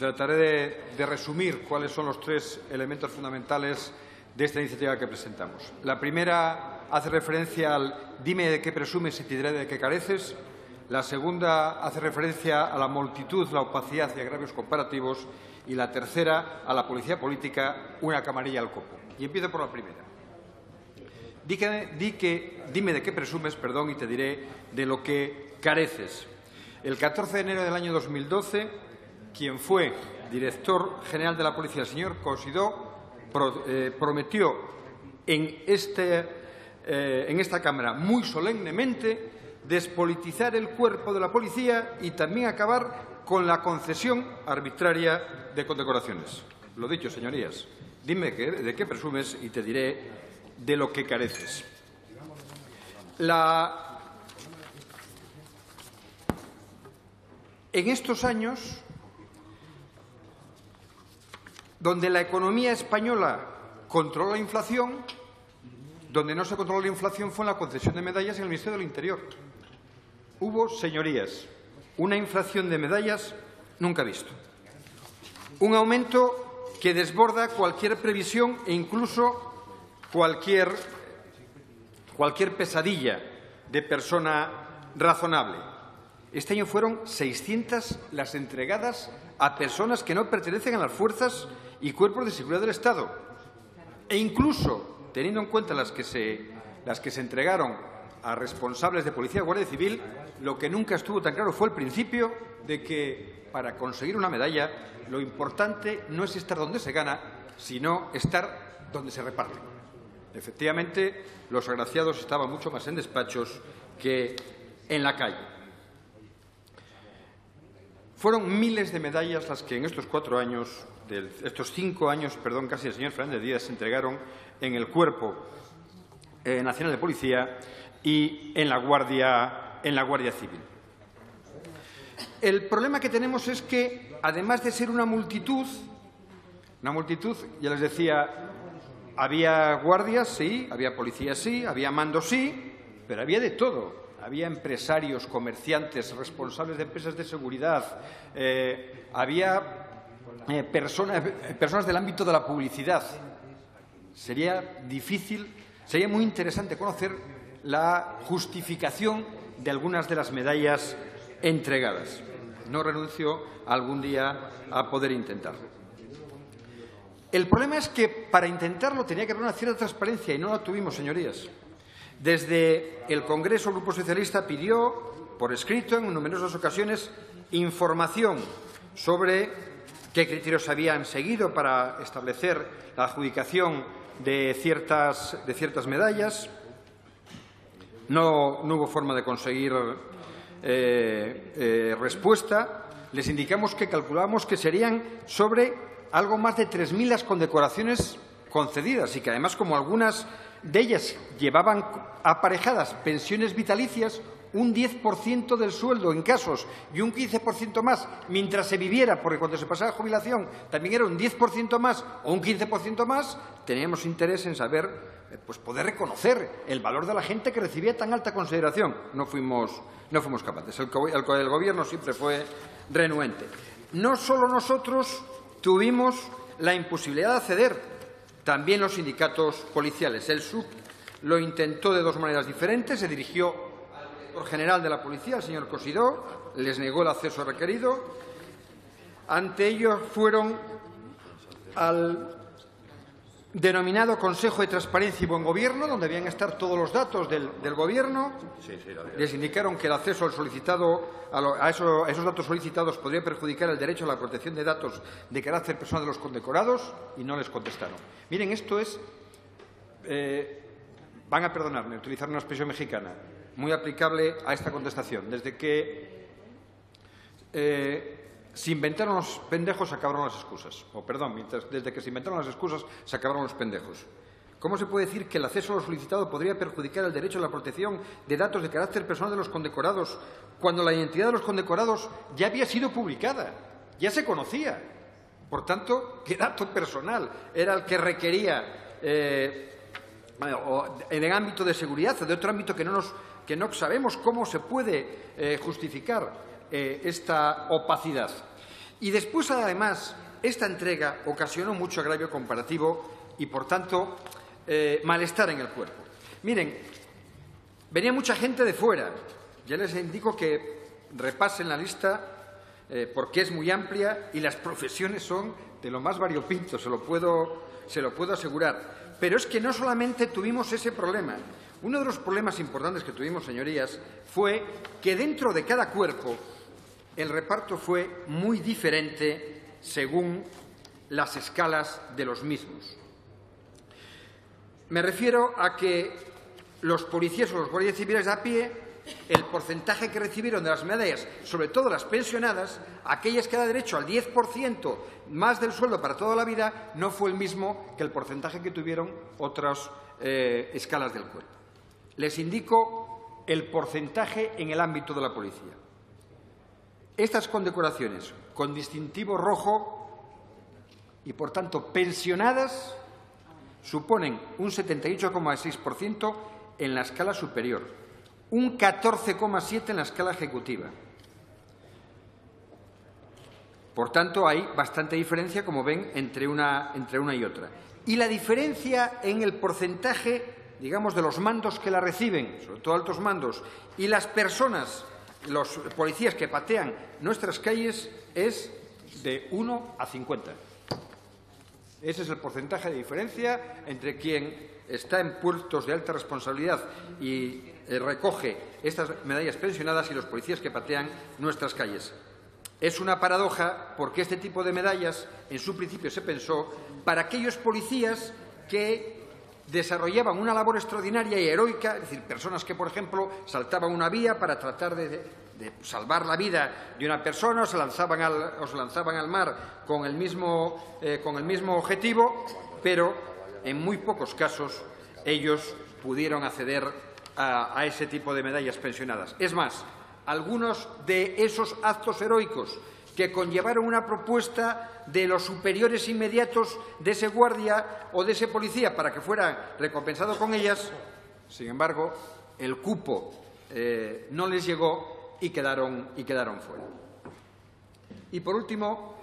Trataré de resumir cuáles son los tres elementos fundamentales de esta iniciativa que presentamos. La primera hace referencia al dime de qué presumes y te diré de qué careces. La segunda hace referencia a la multitud, la opacidad y agravios comparativos. Y la tercera, a la policía política, una camarilla al copo. Y empiezo por la primera. Dime de qué presumes, y te diré de lo que careces. El 14 de enero del año 2012, quien fue director general de la policía, el señor Cosidó, prometió en esta Cámara muy solemnemente despolitizar el cuerpo de la policía y también acabar con la concesión arbitraria de condecoraciones. Lo dicho, señorías, dime de qué presumes y te diré de lo que careces. En estos años, donde la economía española controló la inflación, donde no se controló la inflación fue en la concesión de medallas en el Ministerio del Interior. Hubo, señorías, una inflación de medallas nunca visto. Un aumento que desborda cualquier previsión e incluso cualquier pesadilla de persona razonable. Este año fueron 600 las entregadas a personas que no pertenecen a las fuerzas y cuerpos de seguridad del Estado. E incluso, teniendo en cuenta las que se entregaron a responsables de Policía y Guardia Civil, lo que nunca estuvo tan claro fue el principio de que, para conseguir una medalla, lo importante no es estar donde se gana, sino estar donde se reparte. Efectivamente, los agraciados estaban mucho más en despachos que en la calle. Fueron miles de medallas las que en estos 5 años, casi el señor Fernández Díaz se entregaron en el Cuerpo Nacional de Policía y en la Guardia Civil. El problema que tenemos es que, además de ser una multitud, ya les decía, había guardias, sí, había policías, sí, había mandos, sí, pero había de todo. Había empresarios, comerciantes, responsables de empresas de seguridad, había personas del ámbito de la publicidad. Sería muy interesante conocer la justificación de algunas de las medallas entregadas. No renuncio algún día a poder intentarlo. El problema es que para intentarlo tenía que haber una cierta transparencia y no la tuvimos, señorías. Desde el Congreso, el Grupo Socialista pidió, por escrito, en numerosas ocasiones, información sobre qué criterios habían seguido para establecer la adjudicación de ciertas medallas. No hubo forma de conseguir respuesta. Les indicamos que calculábamos que serían sobre algo más de 3.000 las condecoraciones concedidas y que, además, como algunas de ellas llevaban aparejadas pensiones vitalicias, un 10% del sueldo en casos y un 15% más mientras se viviera, porque cuando se pasaba a jubilación también era un 10% más o un 15% más, teníamos interés en saber, poder reconocer el valor de la gente que recibía tan alta consideración. No fuimos capaces. El Gobierno siempre fue renuente. No solo nosotros tuvimos la imposibilidad de acceder, también los sindicatos policiales. El SUP lo intentó de dos maneras diferentes. Se dirigió al director general de la policía, el señor Cosidó, les negó el acceso requerido. Ante ello fueron al denominado Consejo de Transparencia y Buen Gobierno, donde debían estar todos los datos del Gobierno. Les indicaron que el acceso a esos datos solicitados podría perjudicar el derecho a la protección de datos de carácter personal de los condecorados y no les contestaron. Miren, esto es, van a perdonarme, utilizar una expresión mexicana, muy aplicable a esta contestación. Desde que se inventaron los pendejos, se acabaron las excusas. Desde que se inventaron las excusas, se acabaron los pendejos. ¿Cómo se puede decir que el acceso a lo solicitado podría perjudicar el derecho a la protección de datos de carácter personal de los condecorados cuando la identidad de los condecorados ya había sido publicada, ya se conocía? Por tanto, ¿qué dato personal era el que requería en el ámbito de seguridad o de otro ámbito que no sabemos cómo se puede justificar esta opacidad? Y después, además, esta entrega ocasionó mucho agravio comparativo y, por tanto, malestar en el cuerpo. Miren, venía mucha gente de fuera. Ya les indico que repasen la lista porque es muy amplia y las profesiones son de lo más variopinto, se lo puedo asegurar. Pero es que no solamente tuvimos ese problema. Uno de los problemas importantes que tuvimos, señorías, fue que dentro de cada cuerpo el reparto fue muy diferente según las escalas de los mismos. Me refiero a que los policías o los guardias civiles de a pie, el porcentaje que recibieron de las medallas, sobre todo las pensionadas, aquellas que da derecho al 10% más del sueldo para toda la vida, no fue el mismo que el porcentaje que tuvieron otras escalas del cuerpo. Les indico el porcentaje en el ámbito de la policía. Estas condecoraciones con distintivo rojo y, por tanto, pensionadas, suponen un 78,6% en la escala superior, un 14,7% en la escala ejecutiva. Por tanto, hay bastante diferencia, como ven, entre una y otra. Y la diferencia en el porcentaje, digamos, de los mandos que la reciben, sobre todo altos mandos, y las personas, los policías que patean nuestras calles, es de 1 a 50. Ese es el porcentaje de diferencia entre quien está en puestos de alta responsabilidad y recoge estas medallas pensionadas y los policías que patean nuestras calles. Es una paradoja porque este tipo de medallas, en su principio, se pensó para aquellos policías que desarrollaban una labor extraordinaria y heroica, es decir, personas que, por ejemplo, saltaban una vía para tratar de salvar la vida de una persona o se lanzaban al mar con el mismo objetivo, pero en muy pocos casos ellos pudieron acceder a ese tipo de medallas pensionadas. Es más, algunos de esos actos heroicos que conllevaron una propuesta de los superiores inmediatos de ese guardia o de ese policía para que fuera recompensado con ellas, sin embargo, el cupo no les llegó y quedaron fuera. Y, por último,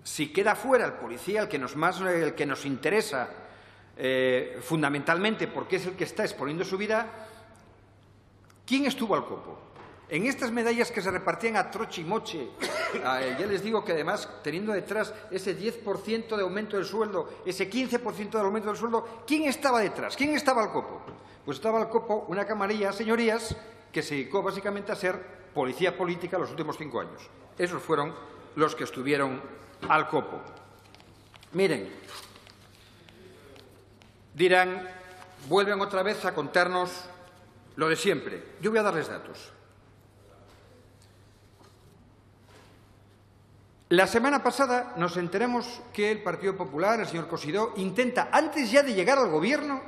si queda fuera el policía, el que nos interesa fundamentalmente porque es el que está exponiendo su vida, ¿quién estuvo al copo? En estas medallas que se repartían a troche y moche, ya les digo que además, teniendo detrás ese 10% de aumento del sueldo, ese 15% de aumento del sueldo, ¿quién estaba detrás? ¿Quién estaba al copo? Pues estaba al copo una camarilla, señorías, que se dedicó básicamente a ser policía política los últimos 5 años. Esos fueron los que estuvieron al copo. Miren, dirán, vuelven otra vez a contarnos lo de siempre. Yo voy a darles datos. La semana pasada nos enteramos que el Partido Popular, el señor Cosidó, intenta, antes ya de llegar al Gobierno,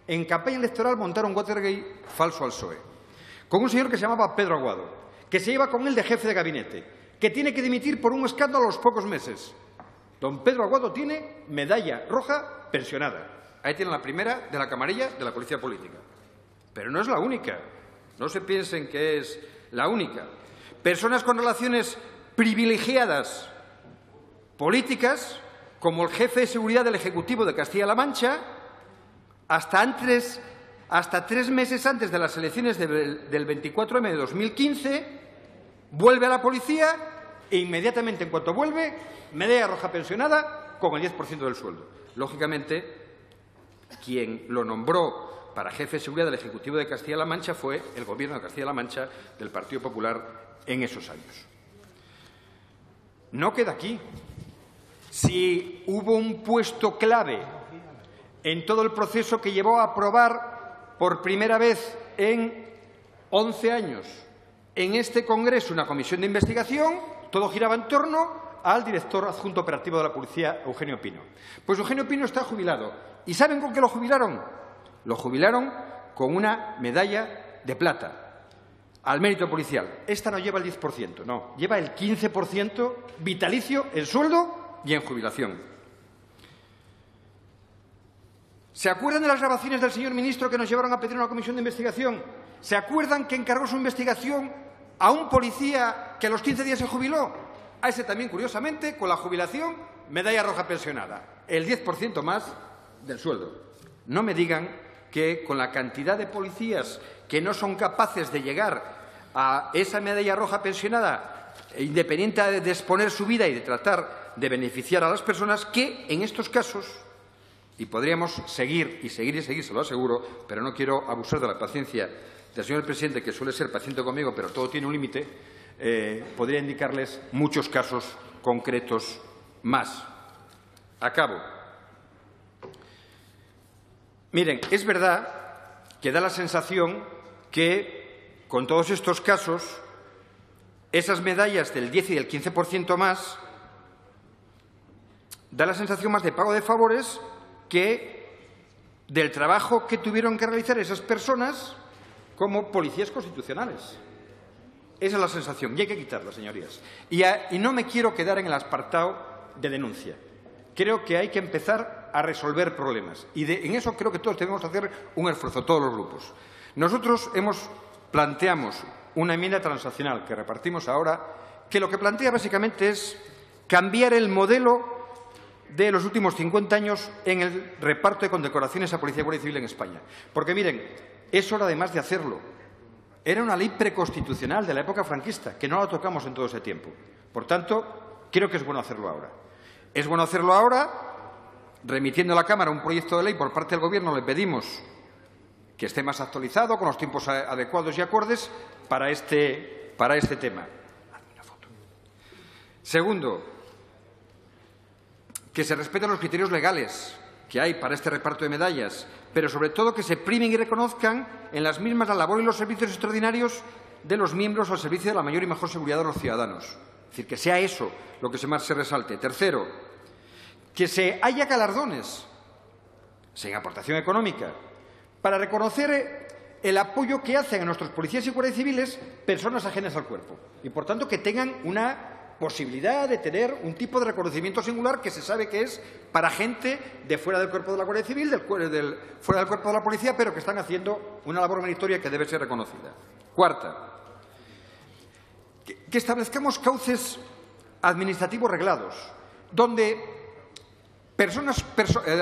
en campaña electoral montar un Watergate falso al PSOE, con un señor que se llamaba Pedro Aguado, que se lleva con él de jefe de gabinete, que tiene que dimitir por un escándalo a los pocos meses. Don Pedro Aguado tiene medalla roja pensionada. Ahí tiene la primera de la camarilla de la Policía Política. Pero no es la única. No se piensen que es la única. Personas con relaciones privilegiadas políticas, como el jefe de seguridad del Ejecutivo de Castilla-La Mancha, hasta 3 meses antes de las elecciones del 24M de 2015, vuelve a la policía e inmediatamente, en cuanto vuelve, medalla roja pensionada con el 10% del sueldo. Lógicamente, quien lo nombró para jefe de seguridad del Ejecutivo de Castilla-La Mancha fue el Gobierno de Castilla-La Mancha del Partido Popular en esos años. No queda aquí. Si hubo un puesto clave en todo el proceso que llevó a aprobar por primera vez en 11 años en este Congreso una comisión de investigación, todo giraba en torno al director adjunto operativo de la Policía, Eugenio Pino. Pues Eugenio Pino está jubilado. ¿Y saben con qué lo jubilaron? Lo jubilaron con una medalla de plata al mérito policial. Esta no lleva el 10%, no, lleva el 15% vitalicio en sueldo y en jubilación. ¿Se acuerdan de las grabaciones del señor ministro que nos llevaron a pedir una comisión de investigación? ¿Se acuerdan que encargó su investigación a un policía que a los 15 días se jubiló? A ese también, curiosamente, con la jubilación, medalla roja pensionada, el 10% más del sueldo. No me digan que con la cantidad de policías que no son capaces de llegar a esa medalla roja pensionada, independiente de exponer su vida y de tratar de beneficiar a las personas, que en estos casos, y podríamos seguir y seguir y seguir, se lo aseguro, pero no quiero abusar de la paciencia del señor presidente, que suele ser paciente conmigo, pero todo tiene un límite, podría indicarles muchos casos concretos más. Acabo. Miren, es verdad que da la sensación que, con todos estos casos, esas medallas del 10 y del 15% más, da la sensación más de pago de favores que del trabajo que tuvieron que realizar esas personas como policías constitucionales. Esa es la sensación, y hay que quitarla, señorías. Y no me quiero quedar en el apartado de denuncia. Creo que hay que empezar a resolver problemas. Y en eso creo que todos tenemos que hacer un esfuerzo, todos los grupos. Nosotros planteamos una enmienda transaccional que repartimos ahora, que lo que plantea básicamente es cambiar el modelo de los últimos 50 años en el reparto de condecoraciones a Policía y Guardia Civil en España. Porque, miren, es hora además de hacerlo. Era una ley preconstitucional de la época franquista, que no la tocamos en todo ese tiempo. Por tanto, creo que es bueno hacerlo ahora. Es bueno hacerlo ahora, remitiendo a la Cámara un proyecto de ley por parte del Gobierno, le pedimos que esté más actualizado, con los tiempos adecuados y acordes para este tema. Segundo, que se respeten los criterios legales que hay para este reparto de medallas, pero sobre todo que se primen y reconozcan en las mismas la labor y los servicios extraordinarios de los miembros al servicio de la mayor y mejor seguridad de los ciudadanos. Es decir, que sea eso lo que más se resalte. Tercero, que se haya galardones, sin aportación económica, para reconocer el apoyo que hacen a nuestros policías y guardias civiles personas ajenas al cuerpo y, por tanto, que tengan una posibilidad de tener un tipo de reconocimiento singular que se sabe que es para gente de fuera del cuerpo de la Guardia Civil, fuera del cuerpo de la policía, pero que están haciendo una labor meritoria que debe ser reconocida. Cuarta, que establezcamos cauces administrativos reglados, donde personas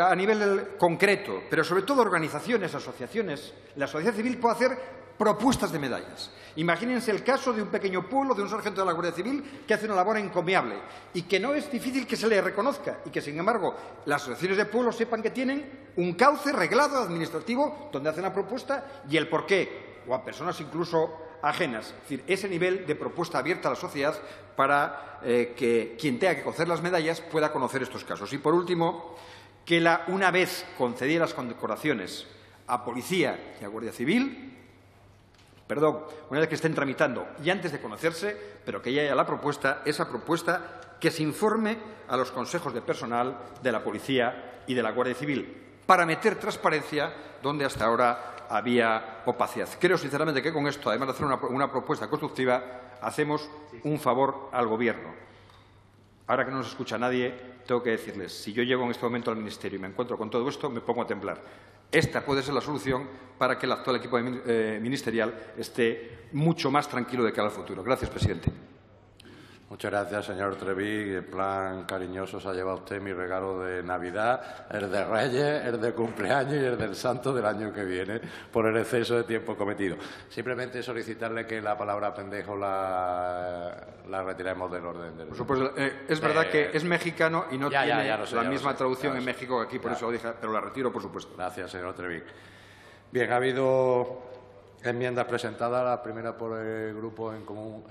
a nivel concreto, pero sobre todo organizaciones, asociaciones, la sociedad civil pueda hacer propuestas de medallas. Imagínense el caso de un pequeño pueblo, de un sargento de la Guardia Civil que hace una labor encomiable y que no es difícil que se le reconozca y que, sin embargo, las asociaciones de pueblos sepan que tienen un cauce reglado administrativo donde hacen la propuesta y el porqué, o a personas incluso ajenas. Es decir, ese nivel de propuesta abierta a la sociedad para que quien tenga que conceder las medallas pueda conocer estos casos. Y, por último, que una vez concedidas las condecoraciones a Policía y a Guardia Civil, una vez que estén tramitando y antes de conocerse, pero que ya haya esa propuesta que se informe a los consejos de personal de la Policía y de la Guardia Civil, para meter transparencia donde hasta ahora había opacidad. Creo sinceramente que con esto, además de hacer una propuesta constructiva, hacemos un favor al Gobierno. Ahora que no nos escucha nadie, tengo que decirles, si yo llego en este momento al Ministerio y me encuentro con todo esto, me pongo a temblar. Esta puede ser la solución para que el actual equipo ministerial esté mucho más tranquilo de cara al futuro. Gracias, presidente. Muchas gracias, señor Treviño. En plan cariñoso se ha llevado usted mi regalo de Navidad, el de Reyes, el de cumpleaños y el del Santo del año que viene, por el exceso de tiempo cometido. Simplemente solicitarle que la palabra pendejo la retiremos del orden del... Por supuesto, es verdad que es mexicano y no tiene la misma traducción en sé. México que aquí, por eso lo dije, pero la retiro, por supuesto. Gracias, señor Treviño. Bien, ha habido enmiendas presentadas, la primera por el Grupo en Común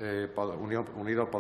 Unidos Podemos.